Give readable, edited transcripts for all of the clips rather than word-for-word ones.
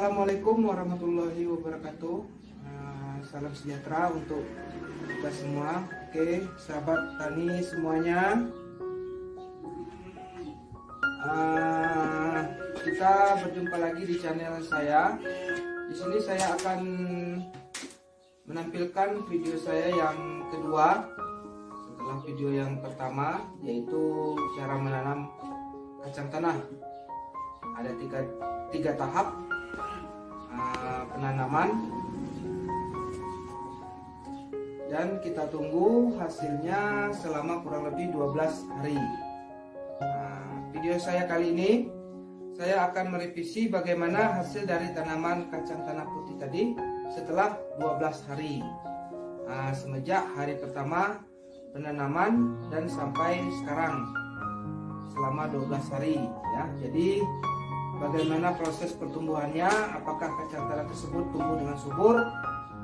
Assalamualaikum warahmatullahi wabarakatuh. Salam sejahtera untuk kita semua. Oke, sahabat tani semuanya. Kita berjumpa lagi di channel saya. Di sini saya akan menampilkan video saya yang kedua setelah video yang pertama, yaitu cara menanam kacang tanah. Ada tiga tahap penanaman, dan kita tunggu hasilnya selama kurang lebih 12 hari. Video saya kali ini saya akan merevisi bagaimana hasil dari tanaman kacang tanah putih tadi setelah 12 hari, semenjak hari pertama penanaman dan sampai sekarang selama 12 hari ya. Jadi bagaimana proses pertumbuhannya, apakah kacang tanah tersebut tumbuh dengan subur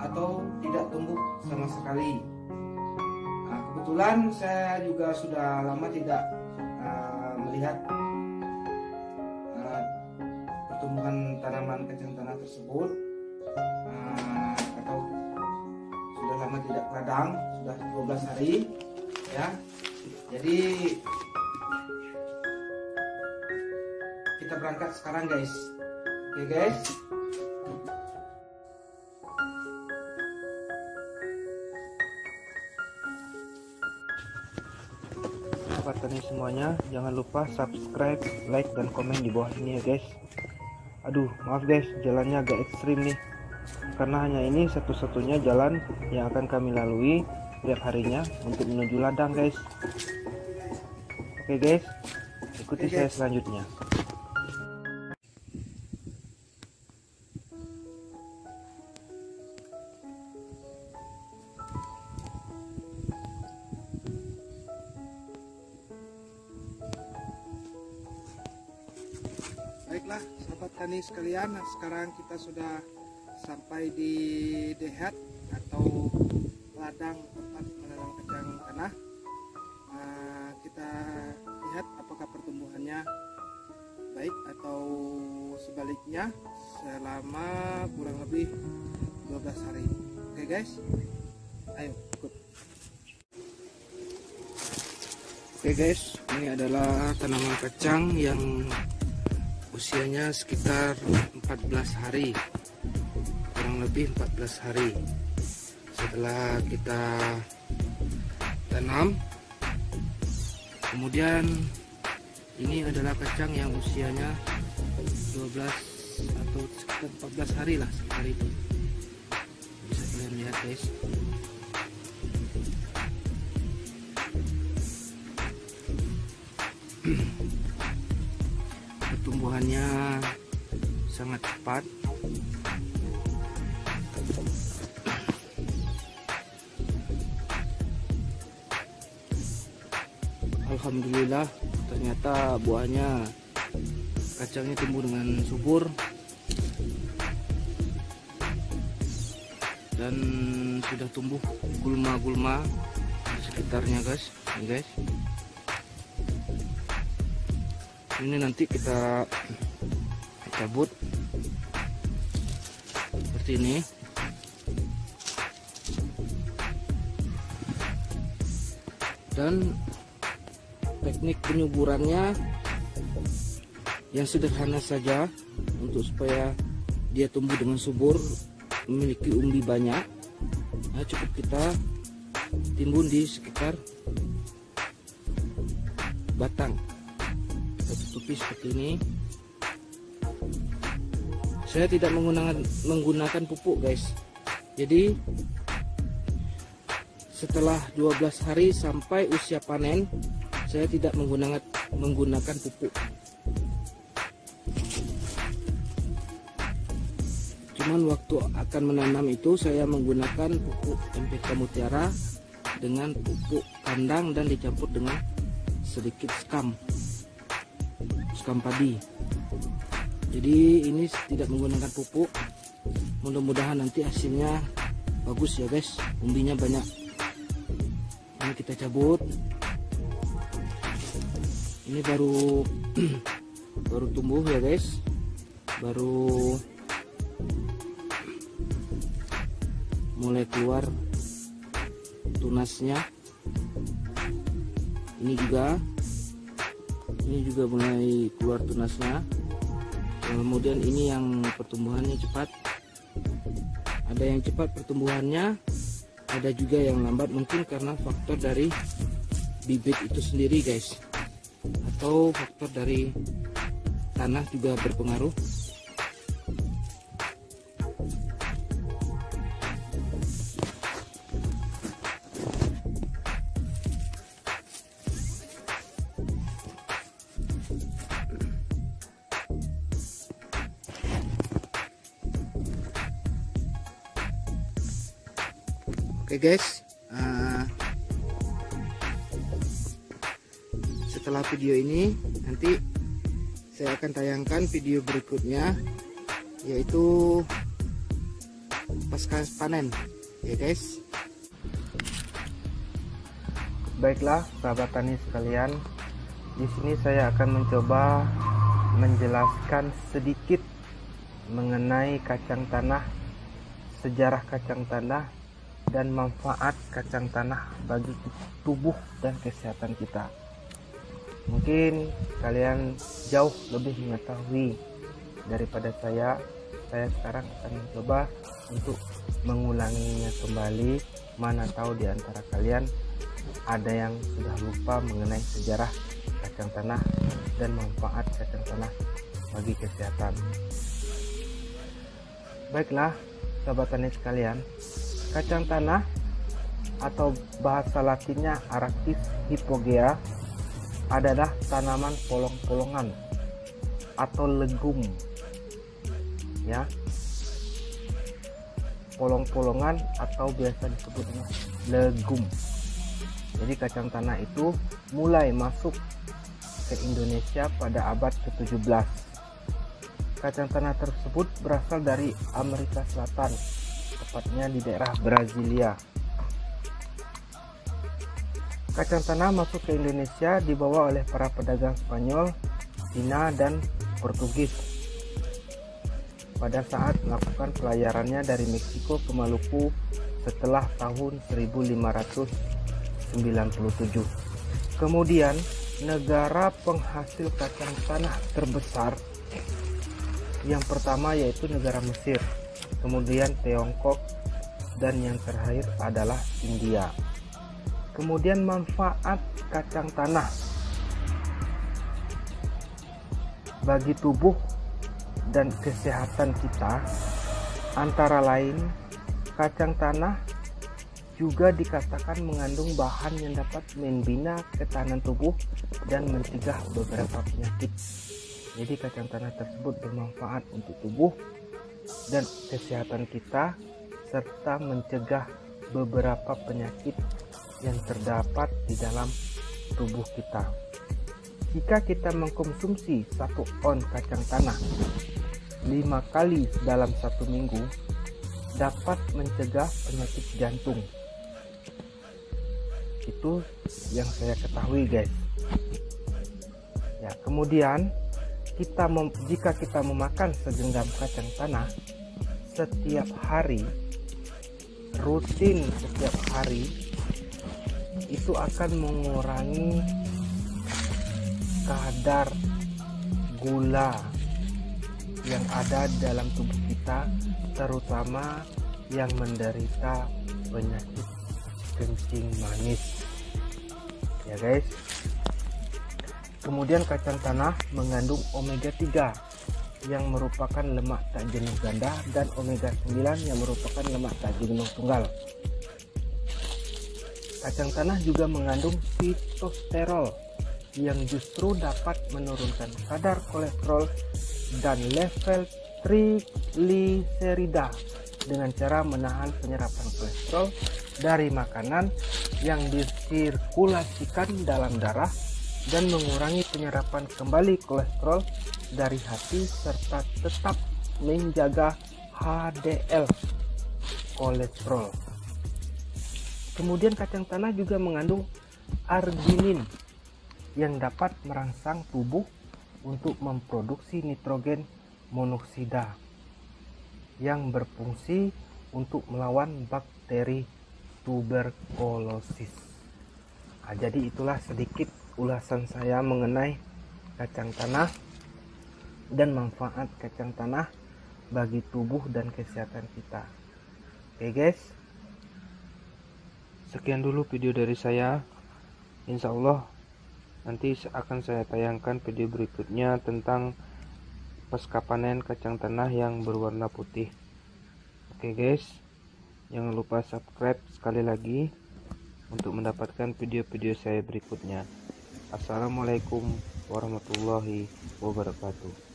atau tidak tumbuh sama sekali. Kebetulan saya juga sudah lama tidak melihat pertumbuhan tanaman kacang tanah tersebut, atau sudah lama tidak ladang, sudah 12 hari ya. Jadi kita berangkat sekarang guys. Oke guys. Sahabat tani semuanya, jangan lupa subscribe, like, dan komen di bawah ini ya guys. Aduh, maaf guys, jalannya agak ekstrim nih, karena hanya ini satu-satunya jalan yang akan kami lalui tiap harinya untuk menuju ladang guys. Oke guys, ikuti saya selanjutnya. Baiklah sahabat tani sekalian, sekarang kita sudah sampai di dehat atau ladang tempat menanam kacang tanah. Kita lihat apakah pertumbuhannya baik atau sebaliknya selama kurang lebih 12 hari. Oke guys, ayo ikut. Oke guys, ini adalah tanaman kacang yang usianya sekitar 14 hari, kurang lebih 14 hari setelah kita tanam. Kemudian ini adalah kacang yang usianya 12 atau sekitar 14 hari lah, sekitar itu. Bisa kalian lihat guys. Pertumbuhannya sangat cepat. Alhamdulillah, ternyata buahnya, kacangnya tumbuh dengan subur dan sudah tumbuh gulma-gulma di sekitarnya guys. Ini guys, ini nanti kita cabut seperti ini. Dan teknik penyuburannya yang sederhana saja untuk supaya dia tumbuh dengan subur, memiliki umbi banyak. Nah, cukup kita timbun di sekitar batang, kita tutupi seperti ini. Saya tidak menggunakan pupuk guys. Jadi setelah 12 hari sampai usia panen, saya tidak menggunakan pupuk. Cuman waktu akan menanam itu saya menggunakan pupuk NPK Mutiara dengan pupuk kandang dan dicampur dengan sedikit skam padi. Jadi ini tidak menggunakan pupuk. Mudah-mudahan nanti hasilnya bagus ya guys, umbinya banyak. Ini kita cabut. Ini baru tumbuh ya guys, baru mulai keluar tunasnya. Ini juga mulai keluar tunasnya. Kemudian ini yang pertumbuhannya cepat. Ada yang cepat pertumbuhannya, ada juga yang lambat, mungkin karena faktor dari bibit itu sendiri guys, atau faktor dari tanah juga berpengaruh. Oke guys, setelah video ini nanti saya akan tayangkan video berikutnya, yaitu pasca panen ya guys. Baiklah sahabat tani sekalian, di sini saya akan mencoba menjelaskan sedikit mengenai kacang tanah, sejarah kacang tanah, dan manfaat kacang tanah bagi tubuh dan kesehatan kita. Mungkin kalian jauh lebih mengetahui daripada saya. Saya sekarang akan mencoba untuk mengulanginya kembali. Mana tahu di antara kalian ada yang sudah lupa mengenai sejarah kacang tanah dan manfaat kacang tanah bagi kesehatan. Baiklah sahabat tani sekalian, kacang tanah atau bahasa latinnya Arachis hypogea adalah tanaman polong-polongan atau legum ya, polong-polongan atau biasa disebutnya legum. Jadi kacang tanah itu mulai masuk ke Indonesia pada abad ke-17. Kacang tanah tersebut berasal dari Amerika Selatan, tepatnya di daerah Brasilia. Kacang tanah masuk ke Indonesia dibawa oleh para pedagang Spanyol, Cina, dan Portugis pada saat melakukan pelayarannya dari Meksiko ke Maluku setelah tahun 1597. Kemudian negara penghasil kacang tanah terbesar yang pertama yaitu negara Mesir, kemudian Tiongkok, dan yang terakhir adalah India. Kemudian manfaat kacang tanah bagi tubuh dan kesehatan kita antara lain, kacang tanah juga dikatakan mengandung bahan yang dapat membina ketahanan tubuh dan mencegah beberapa penyakit. Jadi kacang tanah tersebut bermanfaat untuk tubuh dan kesehatan kita, serta mencegah beberapa penyakit yang terdapat di dalam tubuh kita. Jika kita mengkonsumsi 1 on kacang tanah 5 kali dalam 1 minggu, dapat mencegah penyakit jantung. Itu yang saya ketahui guys ya. Kemudian jika kita memakan segenggam kacang tanah setiap hari, rutin setiap hari, itu akan mengurangi kadar gula yang ada dalam tubuh kita, terutama yang menderita penyakit kencing manis ya guys. Kemudian kacang tanah mengandung omega 3 yang merupakan lemak tak jenuh ganda dan omega 9 yang merupakan lemak tak jenuh tunggal. Kacang tanah juga mengandung fitosterol yang justru dapat menurunkan kadar kolesterol dan level trigliserida dengan cara menahan penyerapan kolesterol dari makanan yang disirkulasikan dalam darah dan mengurangi penyerapan kembali kolesterol dari hati, serta tetap menjaga HDL kolesterol. Kemudian kacang tanah juga mengandung arginin yang dapat merangsang tubuh untuk memproduksi nitrogen monoksida yang berfungsi untuk melawan bakteri bakteri tuberkulosis. Jadi itulah sedikit ulasan saya mengenai kacang tanah dan manfaat kacang tanah bagi tubuh dan kesehatan kita. Oke guys, sekian dulu video dari saya. Insya Allah nanti akan saya tayangkan video berikutnya tentang pasca panen kacang tanah yang berwarna putih. Oke guys, jangan lupa subscribe sekali lagi untuk mendapatkan video-video saya berikutnya. Assalamualaikum warahmatullahi wabarakatuh.